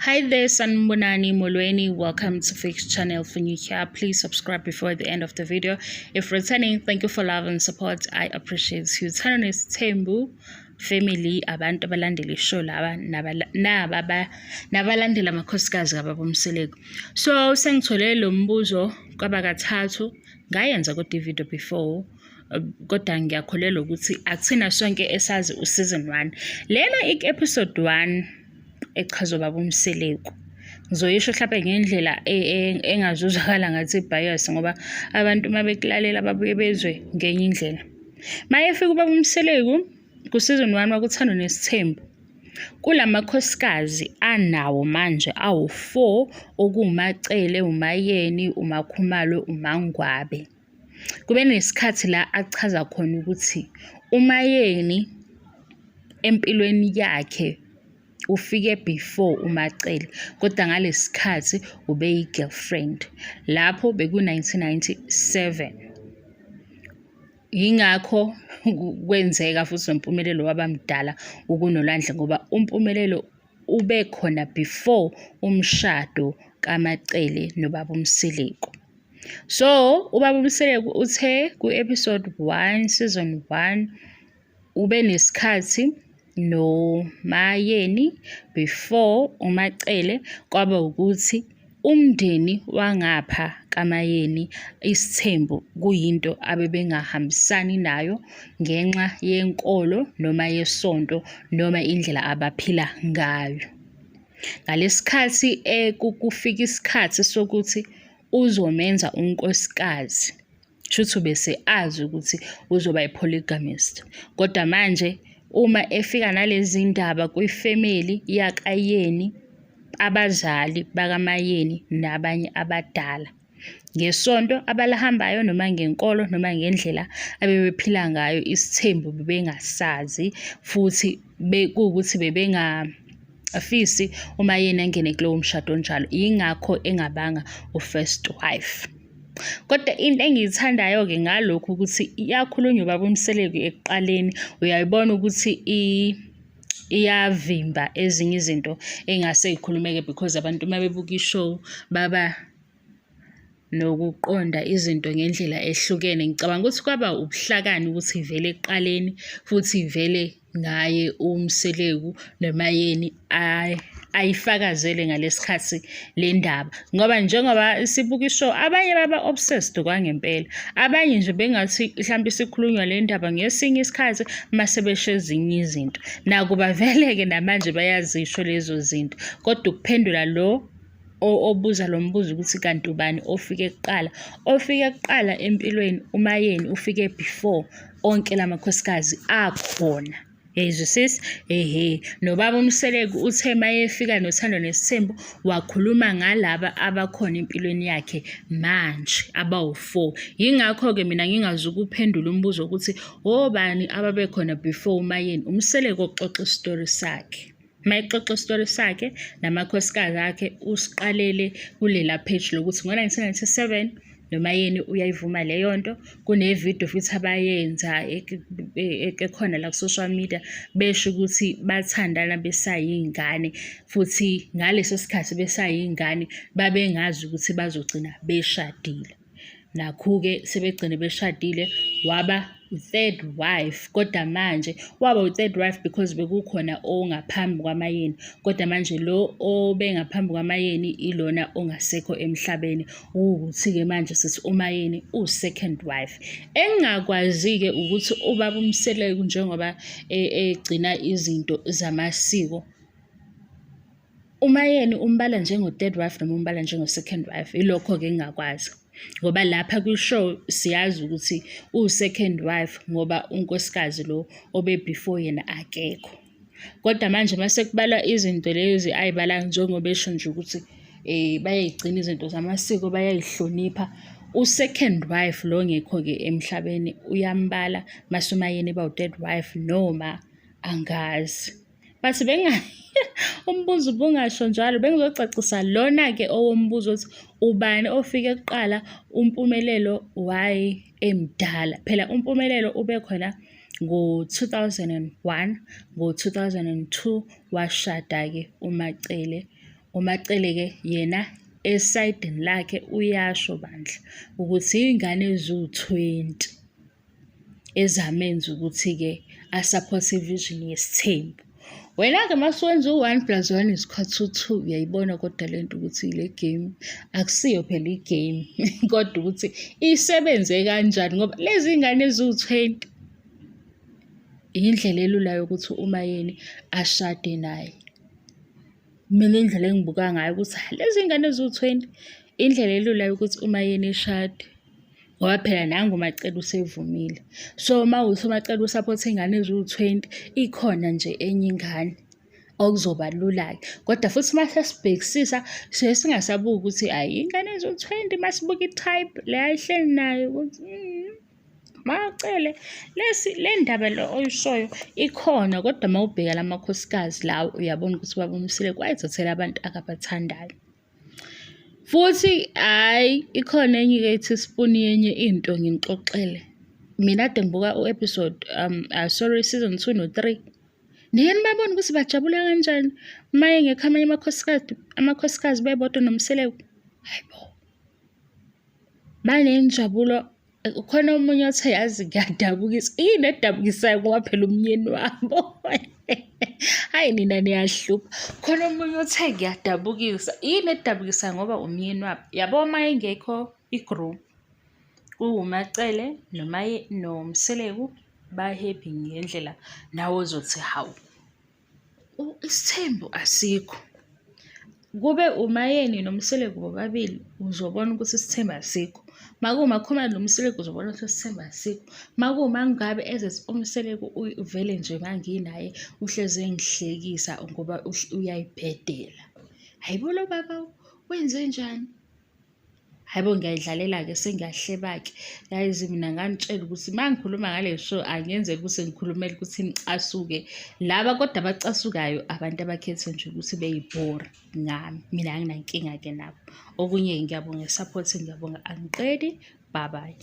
Hi there, Sanbonani Molweni. Welcome to Fix channel. If you're new here, please subscribe before the end of the video. If returning, thank you for love and support. I appreciate you. Uthando Nes'thembu family abantu abalandela ishow laba nabalandela amakhosikazi kababomseleko. So sengithole lo mbuzo kwabakathathu ngayenza kodwa ivideo before kodwa ngiyakholelwa ukuthi akuthina sonke esazi useason 1. Lena episode 1 echazwe babomseleko. Ngizoyisho mhlawumbe ngendlela engazuzakala ngathi bias ngoba abantu mabekulalela babuye bezwe ngenye indlela. Mayefika ubabomseleko ku season 1 wakuthando Nes'thembu. Kulamakhosikazi anawo manje awu4 okuMacele, uMayeni, uMakhumalo, uMangwabe. Kube nesikhathi la achaza khona ukuthi uMayeni empilweni yakhe ufike before uMacele kodwa ngalesikhathi ube yi-girlfriend lapho beku-1997. Yingakho kwenzeka futhi noMpumelelo wabamdala ukunolandle ngoba uMpumelelo ube khona before umshado kaMacele noBabomseleko. So uBabomseleko uthe ku-episode 1 season 1 ube nesikhathi no Mayeni before uMacele kwaba ukuthi umndeni wangapha kaMayeni isithembu kuyinto abebengahambisani nayo ngenxa yenkolo noma yesonto noma indlela abaphila ngayo. Ngalesikhathi kufika isikhathi sokuthi uzomenza unkosikazi shuthi bese azi ukuthi uzoba yi-polygamist kodwa manje uma efika nalezi ndaba kwifamily yakayeni, abazali bakaMayeni nabanye abadala ngesonto abalahambayo noma ngenkolo noma ngendlela abebephila ngayo isithembu bebengasazi futhi bekuwukuthi bebengafisi uMayeni angene kulowo mshado onjalo, yingakho engabanga u-first wife. Kodwa into engiyithandayo-ke ngalokhu ukuthi iyakhulunywa babomseleko ekuqaleni uyayibona ukuthi iyavimba ezinye izinto engase ikhulumeke because abantu mabebuka ishow baba nokuqonda izinto ngendlela ehlukene. Ngicabanga ukuthi kwaba ubuhlakani ukuthi ivele ekuqaleni futhi ivele ngaye uMseleko noMayeni ayifakazele ngalesikhathi le ndaba ngoba njengoba sibuka ishow abanye baba obsessed kwangempela, abanye nje bengathi mhlawumbe sikhulunywa le ndaba ngesinye isikhathi mase besho ezinye izinto nakuba vele-ke namanje bayazisho lezo zinto kodwa ukuphendula lo obuza lo mbuzo ukuthi kanti ubani ofike kuqala empilweni. uMayeni ufike before onke lamakhosikazi akhona. Yezwisisa? noBabomseleko uthe mayefika noThando Nes'thembu wakhuluma ngalaba abakhona empilweni yakhe manje abawu4. Yingakho-ke mina ngingazi ukuphendula umbuzo ukuthi obani ababekhona before uMayeni. uMseleko oxoxa isitori sakhe, mayexoxa isitori sakhe namakhosikazi akhe usiqalele kulela page lokuthi ngo-1997 noMayeni uyayivuma leyo nto. Kunevidiyo futhi abayenza ekhona la ku-social media besho ukuthi bathandana besayingane futhi ngaleso sikhathi besayingane babengazi ukuthi bazogcina beshadile. Nakhu-ke sebegcine beshadile waba third wife kodwa manje waba u-third wife because bekukhona ongaphambi kwaMayeni kodwa manje lo obengaphambi kwaMayeni ilona ongasekho emhlabeni ukuthi-ke manje sithi uMayeni u-second wife. Engingakwazi-ke ukuthi uBabomseleko njengoba egcina izinto zamasiko, uMayeni umbala njengo-third wife noma umbala njengo-second wife, ilokho-ke engingakwazi ngoba lapha kwishow siyazi ukuthi u-second wife ngoba unkosikazi lo obe before yena akekho kodwa manje mase kubalwa izinto lezi ayibala njengoba esho nje ukuthi bayayigcina izinto zamasiko bayayihlonipha. U-second wife lo ngekho-ke emhlabeni uyambala mase uMayeni bawu-third wife noma angazi bathi umbuzo ubungasho njalo bengizocacisa lona-ke owombuzo ukuthi ubani ofike kuqala. uMpumelelo why emdala phela uMpumelelo ube khona ngo-2001 ngo-2002 washada-ke uMacele uMacele-ke yena esayidini lakhe uyasho bandla ukuthi iy'ngane eziwu-20 ezamenza ukuthi-ke asaphothe i-vision yesithembu. Wena-ke masuwenza u-1 plus 1 is equal to 2, uyayibona kodwa lento ukuthi le game akusiyo phela i-game kodwa ukuthi isebenze kanjani ngoba lezi ngane eziwu-20 indlela elula yokuthi uMayeni ashade naye. Mina indlela engibuka ngayo ukuthi lezi ngane eziwu-20 indlela elula yokuthi uMayeni eshade ngoba phela nangu uMacele usevumile. So mawuthi uMacele usaphothe ingane eziwu-20 ikhona nje enye ingane okuzoba lula-ke. Kodwa futhi mase sibhekisisa siye singasabuki ukuthi ayi ingane eziwu-20 masibuka i-type le ayihleli nayo ukuthi Macele le ndaba lo oyishoyo ikhona kodwa mawubheka lamakhosikazi lawo uyabona ukuthi baba uMsile kwayithathela abantu akabathandayo. Futhi hayi ikhona enye ethi sipuni yenye into ngimxoxele. Mina ade ngibuka u-episode season 2 no 3. Niyeni babona ukuthi bajabula kanjani maye ngekho amanye amakhosikazi bebodwa noMsile. Hayibo. Banenjabulo khona omunye othe yazi ngiyadabukisa. Yini edabukisayo ngoba phela umnyeni wabo. Hayi nina niyahlupha. Khona omunye othe ngiyadabukisa. Yini edabukisayo ngoba umnyeni wabo. Yabo maye ngekho igroup. uMacele noMsile ba-happy ngendlela nawe uzothi hawu isithembu asikho. Kube uMayeni noMsile bobabili uzobona ukuthi isithembu asikho. Makuma Khumalo noMsile uzobona ukuthi isithembu asikho. Makuma ngabe ezethi uMsile uvele nje manginaye uhleze ngihlekisa ngoba uyayibhedela. Hayibo lo baba wenze njani? Hayibo ngiyayidlalela-ke sengiyahleba-ke. Yazi mina nganitshela ukuthi mangikhuluma ngale show angenzeki ukuthi ngikhulumela ukuthi ngicasuke. Laba kodwa abacasukayo abantu abakhethe nje ukuthi beyibhore ngami. Mina anginankinga-ke nabo. Okunye ngiyabonga support ngiyabonga angiqedi. Bye bye.